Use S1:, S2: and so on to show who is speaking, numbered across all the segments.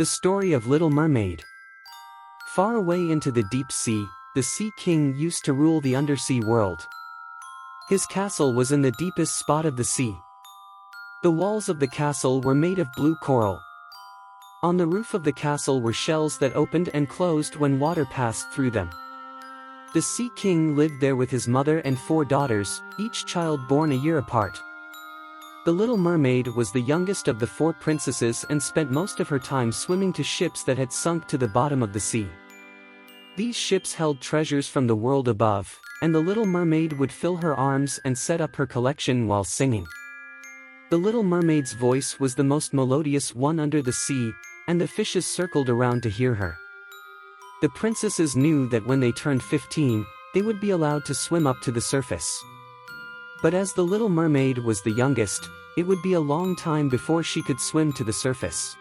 S1: The story of Little Mermaid. Far away into the deep sea, the Sea King used to rule the undersea world. His castle was in the deepest spot of the sea. The walls of the castle were made of blue coral. On the roof of the castle were shells that opened and closed when water passed through them. The Sea King lived there with his mother and 4 daughters, each child born a year apart. The Little Mermaid was the youngest of the 4 princesses and spent most of her time swimming to ships that had sunk to the bottom of the sea. These ships held treasures from the world above, and the Little Mermaid would fill her arms and set up her collection while singing. The Little Mermaid's voice was the most melodious one under the sea, and the fishes circled around to hear her. The princesses knew that when they turned 15, they would be allowed to swim up to the surface. But as the Little Mermaid was the youngest, it would be a long time before she could swim to the surface.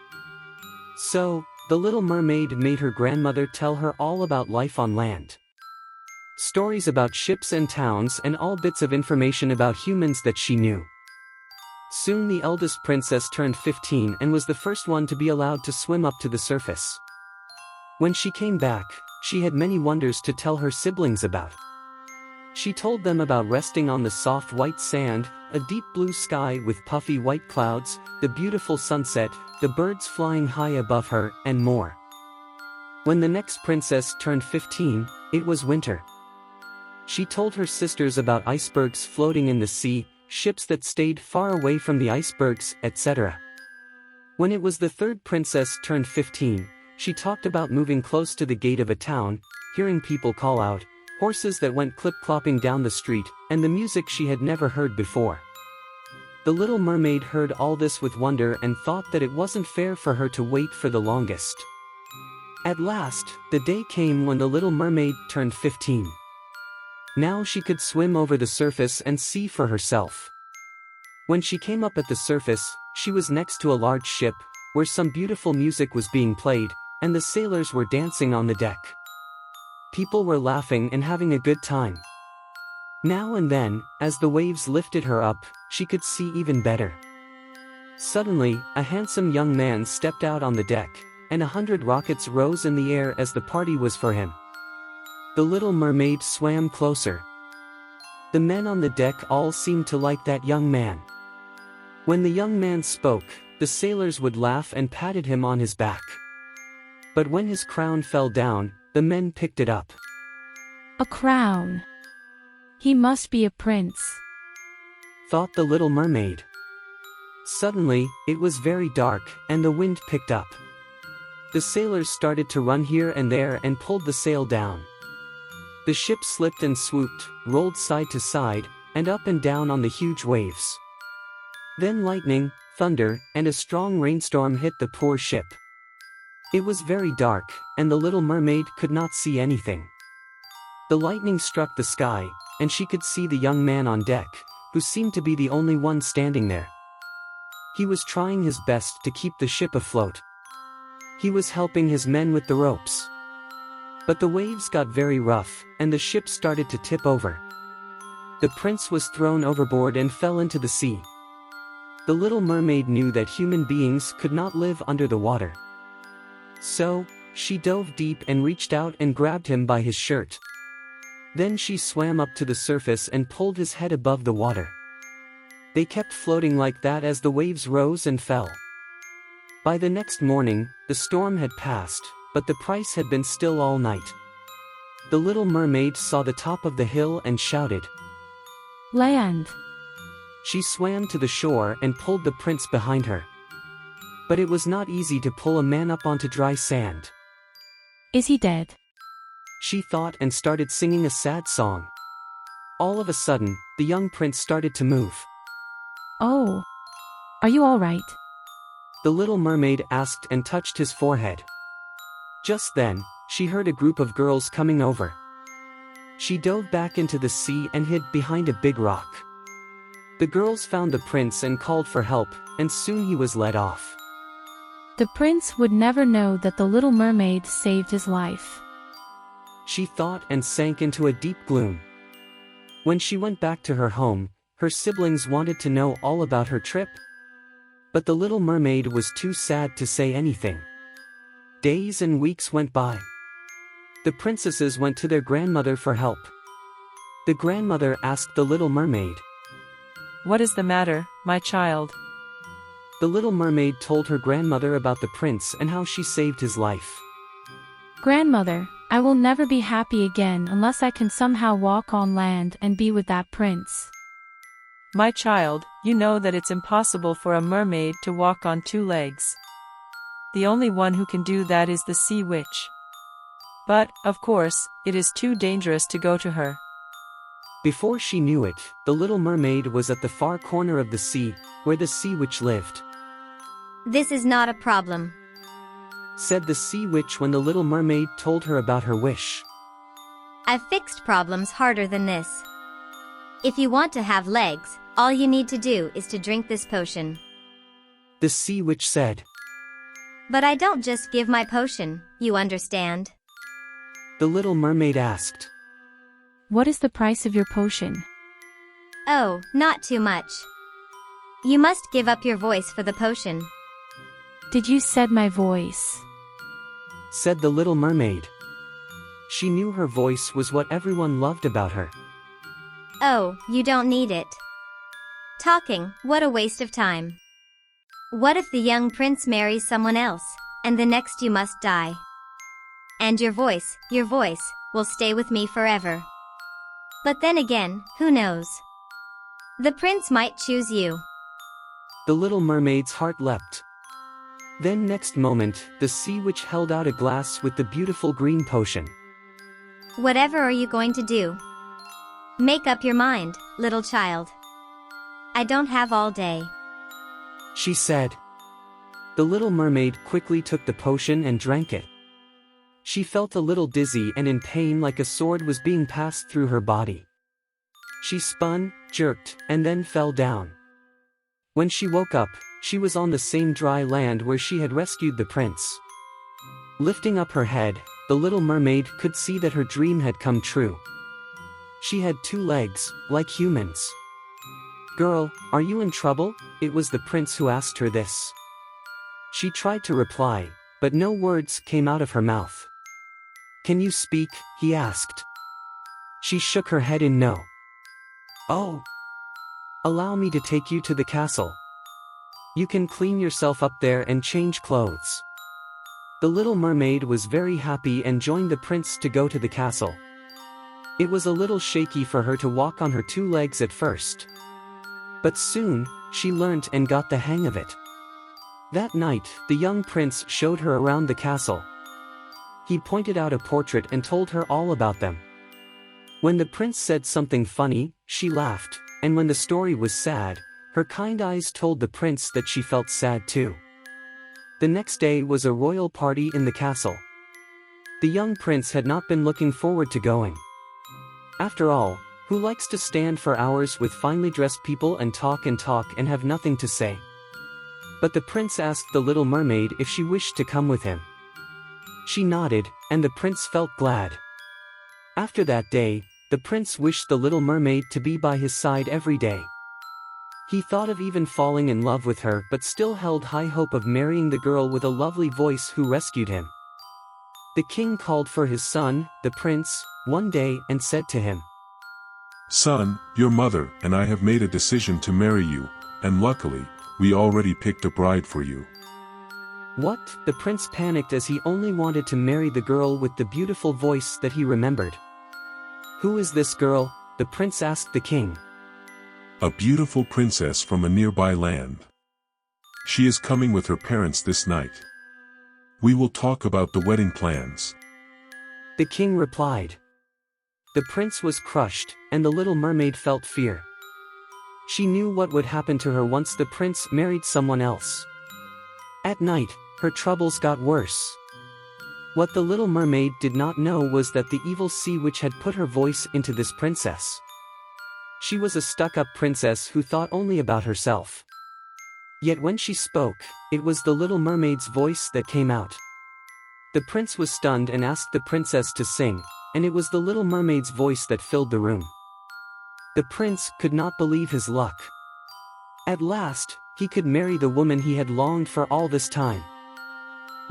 S1: So, the Little Mermaid made her grandmother tell her all about life on land. Stories about ships and towns and all bits of information about humans that she knew. Soon the eldest princess turned 15 and was the first one to be allowed to swim up to the surface. When she came back, she had many wonders to tell her siblings about. She told them about resting on the soft white sand, a deep blue sky with puffy white clouds, the beautiful sunset, the birds flying high above her, and more. When the next princess turned 15, it was winter. She told her sisters about icebergs floating in the sea, ships that stayed far away from the icebergs, etc. When it was the third princess turned 15, she talked about moving close to the gate of a town, hearing people call out, horses that went clip-clopping down the street, and the music she had never heard before. The Little Mermaid heard all this with wonder and thought that it wasn't fair for her to wait for the longest. At last, the day came when the Little Mermaid turned 15. Now she could swim over the surface and see for herself. When she came up at the surface, she was next to a large ship, where some beautiful music was being played, and the sailors were dancing on the deck. People were laughing and having a good time. Now and then, as the waves lifted her up, she could see even better. Suddenly, a handsome young man stepped out on the deck, and 100 rockets rose in the air as the party was for him. The Little Mermaid swam closer. The men on the deck all seemed to like that young man. When the young man spoke, the sailors would laugh and patted him on his back. But when his crown fell down, the men picked it up.
S2: A crown. He must be a prince,
S1: thought the Little Mermaid. Suddenly, it was very dark, and the wind picked up. The sailors started to run here and there and pulled the sail down. The ship slipped and swooped, rolled side to side, and up and down on the huge waves. Then lightning, thunder, and a strong rainstorm hit the poor ship. It was very dark, and the Little Mermaid could not see anything. The lightning struck the sky, and she could see the young man on deck, who seemed to be the only one standing there. He was trying his best to keep the ship afloat. He was helping his men with the ropes. But the waves got very rough, and the ship started to tip over. The prince was thrown overboard and fell into the sea. The Little Mermaid knew that human beings could not live under the water. So, she dove deep and reached out and grabbed him by his shirt. Then she swam up to the surface and pulled his head above the water. They kept floating like that as the waves rose and fell. By the next morning, the storm had passed, but the price had been still all night. The Little Mermaid saw the top of the hill and shouted,
S2: "Land!"
S1: She swam to the shore and pulled the prince behind her. But it was not easy to pull a man up onto dry sand.
S2: Is he dead?
S1: She thought and started singing a sad song. All of a sudden, the young prince started to move.
S2: Oh. Are you all right?
S1: The Little Mermaid asked and touched his forehead. Just then, she heard a group of girls coming over. She dove back into the sea and hid behind a big rock. The girls found the prince and called for help, and soon he was led off.
S2: The prince would never know that the Little Mermaid saved his life.
S1: She thought and sank into a deep gloom. When she went back to her home, her siblings wanted to know all about her trip. But the Little Mermaid was too sad to say anything. Days and weeks went by. The princesses went to their grandmother for help. The grandmother asked the little mermaid,
S3: "What is the matter, my child?"
S1: The little mermaid told her grandmother about the prince and how she saved his life.
S2: Grandmother, I will never be happy again unless I can somehow walk on land and be with that prince.
S3: My child, you know that it's impossible for a mermaid to walk on two legs. The only one who can do that is the sea witch. But, of course, it is too dangerous to go to her.
S1: Before she knew it, the little mermaid was at the far corner of the sea, where the sea witch lived.
S4: "This is not a problem,"
S1: said the sea witch when the little mermaid told her about her wish.
S4: "I've fixed problems harder than this. If you want to have legs, all you need to do is to drink this potion."
S1: The sea witch said.
S4: "But I don't just give my potion, you understand?"
S1: The little mermaid asked.
S2: What is the price of your potion?
S4: "Oh, not too much. You must give up your voice for the potion."
S2: Did you said my voice?
S1: Said the little mermaid. She knew her voice was what everyone loved about her.
S4: "Oh, you don't need it. Talking, what a waste of time. What if the young prince marries someone else, and the next you must die? And your voice, will stay with me forever. But then again, who knows? The prince might choose you."
S1: The little mermaid's heart leapt. Then next moment, the sea witch held out a glass with the beautiful green potion.
S4: "Whatever are you going to do? Make up your mind, little child. I don't have all day,"
S1: she said. The little mermaid quickly took the potion and drank it. She felt a little dizzy and in pain, like a sword was being passed through her body. She spun, jerked, and then fell down. When she woke up, she was on the same dry land where she had rescued the prince. Lifting up her head, the little mermaid could see that her dream had come true. She had 2 legs, like humans. "Girl, are you in trouble?" It was the prince who asked her this. She tried to reply, but no words came out of her mouth. "Can you speak?" he asked. She shook her head in no. "Oh. Allow me to take you to the castle. You can clean yourself up there and change clothes." The little mermaid was very happy and joined the prince to go to the castle. It was a little shaky for her to walk on her 2 legs at first. But soon, she learnt and got the hang of it. That night, the young prince showed her around the castle. He pointed out a portrait and told her all about them. When the prince said something funny, she laughed, and when the story was sad, her kind eyes told the prince that she felt sad too. The next day was a royal party in the castle. The young prince had not been looking forward to going. After all, who likes to stand for hours with finely dressed people and talk and have nothing to say? But the prince asked the little mermaid if she wished to come with him. She nodded, and the prince felt glad. After that day, the prince wished the little mermaid to be by his side every day. He thought of even falling in love with her, but still held high hope of marrying the girl with a lovely voice who rescued him. The king called for his son, the prince, one day and said to him,
S5: "Son, your mother and I have made a decision to marry you, and luckily, we already picked a bride for you."
S1: What? The prince panicked as he only wanted to marry the girl with the beautiful voice that he remembered. "Who is this girl?" the prince asked the king.
S5: "A beautiful princess from a nearby land. She is coming with her parents this night. We will talk about the wedding plans."
S1: The king replied. The prince was crushed, and the little mermaid felt fear. She knew what would happen to her once the prince married someone else. At night, her troubles got worse. What the little mermaid did not know was that the evil sea witch had put her voice into this princess. She was a stuck-up princess who thought only about herself. Yet when she spoke, it was the little mermaid's voice that came out. The prince was stunned and asked the princess to sing, and it was the little mermaid's voice that filled the room. The prince could not believe his luck. At last, he could marry the woman he had longed for all this time.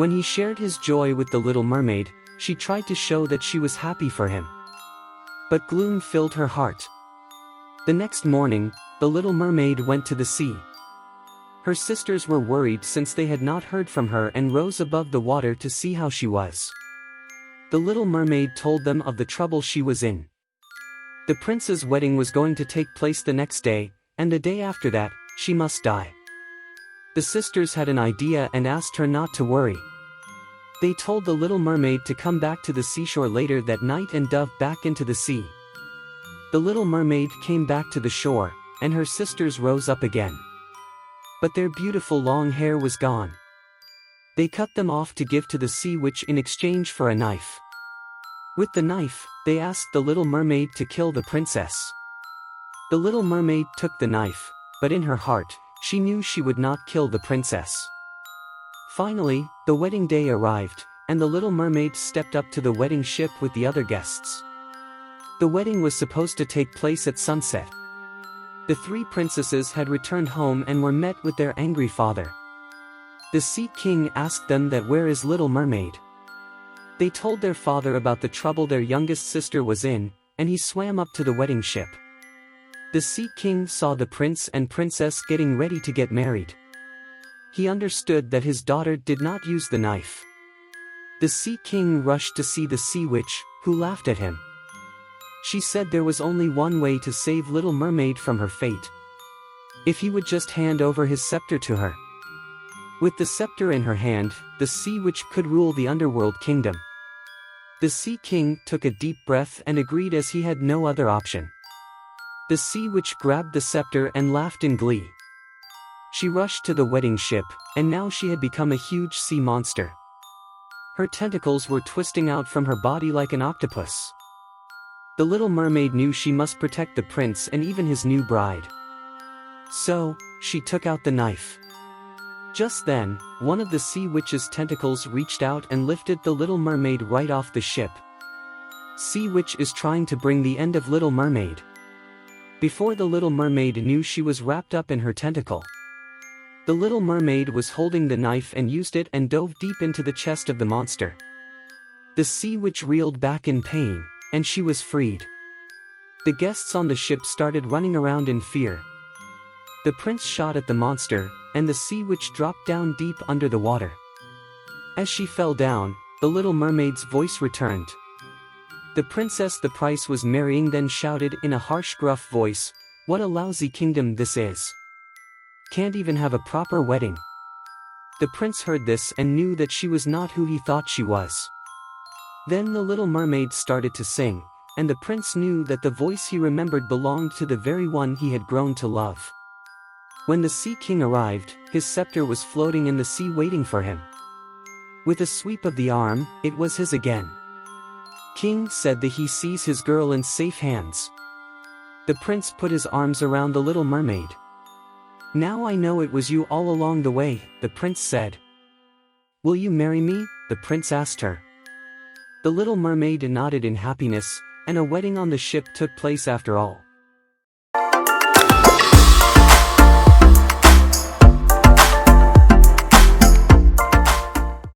S1: When he shared his joy with the little mermaid, she tried to show that she was happy for him. But gloom filled her heart. The next morning, the little mermaid went to the sea. Her sisters were worried since they had not heard from her and rose above the water to see how she was. The little mermaid told them of the trouble she was in. The prince's wedding was going to take place the next day, and the day after that, she must die. The sisters had an idea and asked her not to worry. They told the little mermaid to come back to the seashore later that night and dive back into the sea. The little mermaid came back to the shore, and her sisters rose up again. But their beautiful long hair was gone. They cut them off to give to the sea witch in exchange for a knife. With the knife, they asked the little mermaid to kill the princess. The little mermaid took the knife, but in her heart, she knew she would not kill the princess. Finally, the wedding day arrived, and the little mermaid stepped up to the wedding ship with the other guests. The wedding was supposed to take place at sunset. The three princesses had returned home and were met with their angry father. The Sea King asked them that where is Little Mermaid. They told their father about the trouble their youngest sister was in, and he swam up to the wedding ship. The Sea King saw the prince and princess getting ready to get married. He understood that his daughter did not use the knife. The Sea King rushed to see the Sea Witch, who laughed at him. She said there was only one way to save Little Mermaid from her fate. If he would just hand over his scepter to her. With the scepter in her hand, the Sea Witch could rule the underworld kingdom. The Sea King took a deep breath and agreed as he had no other option. The Sea Witch grabbed the scepter and laughed in glee. She rushed to the wedding ship, and now she had become a huge sea monster. Her tentacles were twisting out from her body like an octopus. The little mermaid knew she must protect the prince and even his new bride. So, she took out the knife. Just then, one of the Sea Witch's tentacles reached out and lifted the little mermaid right off the ship. Sea Witch is trying to bring the end of Little Mermaid. Before the little mermaid knew she was wrapped up in her tentacle. The little mermaid was holding the knife and used it and dove deep into the chest of the monster. The Sea Witch reeled back in pain, and she was freed. The guests on the ship started running around in fear. The prince shot at the monster, and the Sea Witch dropped down deep under the water. As she fell down, the little mermaid's voice returned. The princess the prince was marrying then shouted in a harsh gruff voice, "What a lousy kingdom this is. Can't even have a proper wedding." The prince heard this and knew that she was not who he thought she was. Then the little mermaid started to sing, and the prince knew that the voice he remembered belonged to the very one he had grown to love. When the Sea King arrived, his scepter was floating in the sea waiting for him. With a sweep of the arm, it was his again. King said that he sees his girl in safe hands. The prince put his arms around the little mermaid. "Now I know it was you all along the way," the prince said. "Will you marry me?" the prince asked her. The little mermaid nodded in happiness, and a wedding on the ship took place after all.